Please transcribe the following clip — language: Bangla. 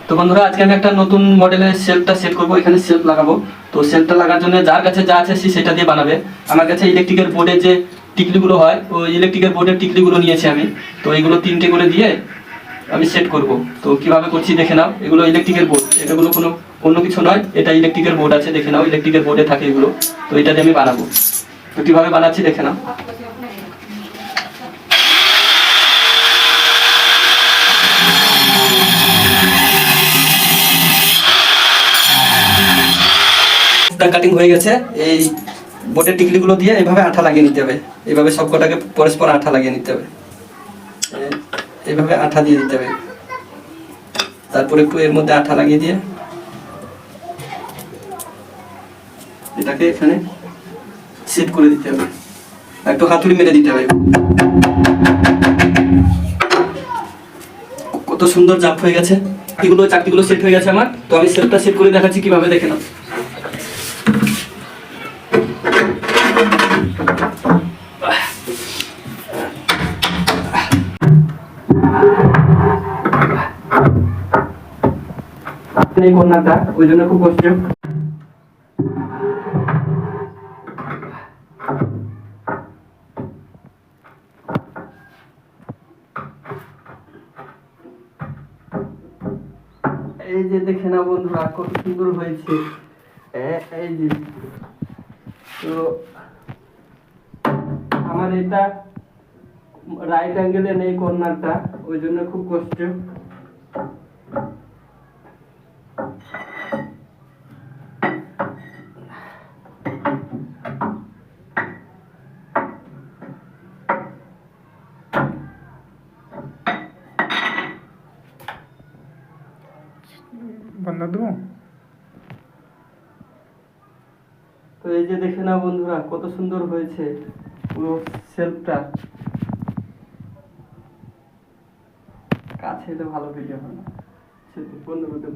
তো বন্ধুরা আজকে আমি একটা নতুন মডেলের সেলফটা সেট করব। এখানে সেলফ লাগাবো। তো সেলফটা লাগার জন্য যার কাছে যা আছে সেটা দিয়ে বানাবে। আমার কাছে ইলেকট্রিকের বোর্ডের যে টিকলিগুলো হয় ওই ইলেকট্রিকের বোর্ডের টিকলিগুলো নিয়েছি আমি। তো এইগুলো 3টে করে দিয়ে আমি সেট করব। তো কিভাবে করছি দেখে নাও। এগুলো ইলেকট্রিকের বোর্ড, এটাগুলো কোনো অন্য কিছু নয়, এটা ইলেকট্রিকের বোর্ড আছে, দেখে নাও ইলেকট্রিকের বোর্ডে থাকে এগুলো। তো এটা দিয়ে আমি বানাবো। তো কিভাবে বানাচ্ছি দেখে নাও। কাটিং হয়ে গেছে। এই বোর্ডের টিকলিগুলো দিয়ে এইভাবে আঠা লাগিয়ে নিতে হবে। এইভাবে সবকটাকে পরস্পর আঠা লাগিয়ে নিতে হবে। এইভাবে আঠা দিয়ে দিতে হবে। তারপর একটু এর মধ্যে আঠা লাগিয়ে দিয়ে এটাকে এখানে সেট করে দিতে হবে। একটু হাতুড়ি মেরে দিতে হবে। কত সুন্দর জাম্প হয়ে গেছে। চাকতিগুলো সেট হয়ে গেছে আমার। তো আমি সেটটা সেট করে দেখাচ্ছি কিভাবে, দেখে নাও। এই কন্যাটা ওই জন্য খুব কষ্ট। এই যে দেখে না বন্ধুরা কত সুন্দর হয়েছে। এই যে তো আমার এটা রাইট অ্যাঙ্গেলে নেই কর্নারটা, ওই জন্য খুব কষ্ট। बंदा दूं তো এই যে দেখে না বন্ধুরা কত সুন্দর হয়েছে পুরো সেলফটা। কাছে এলে ভালো ভিডিও হয় না। বন্ধ করতে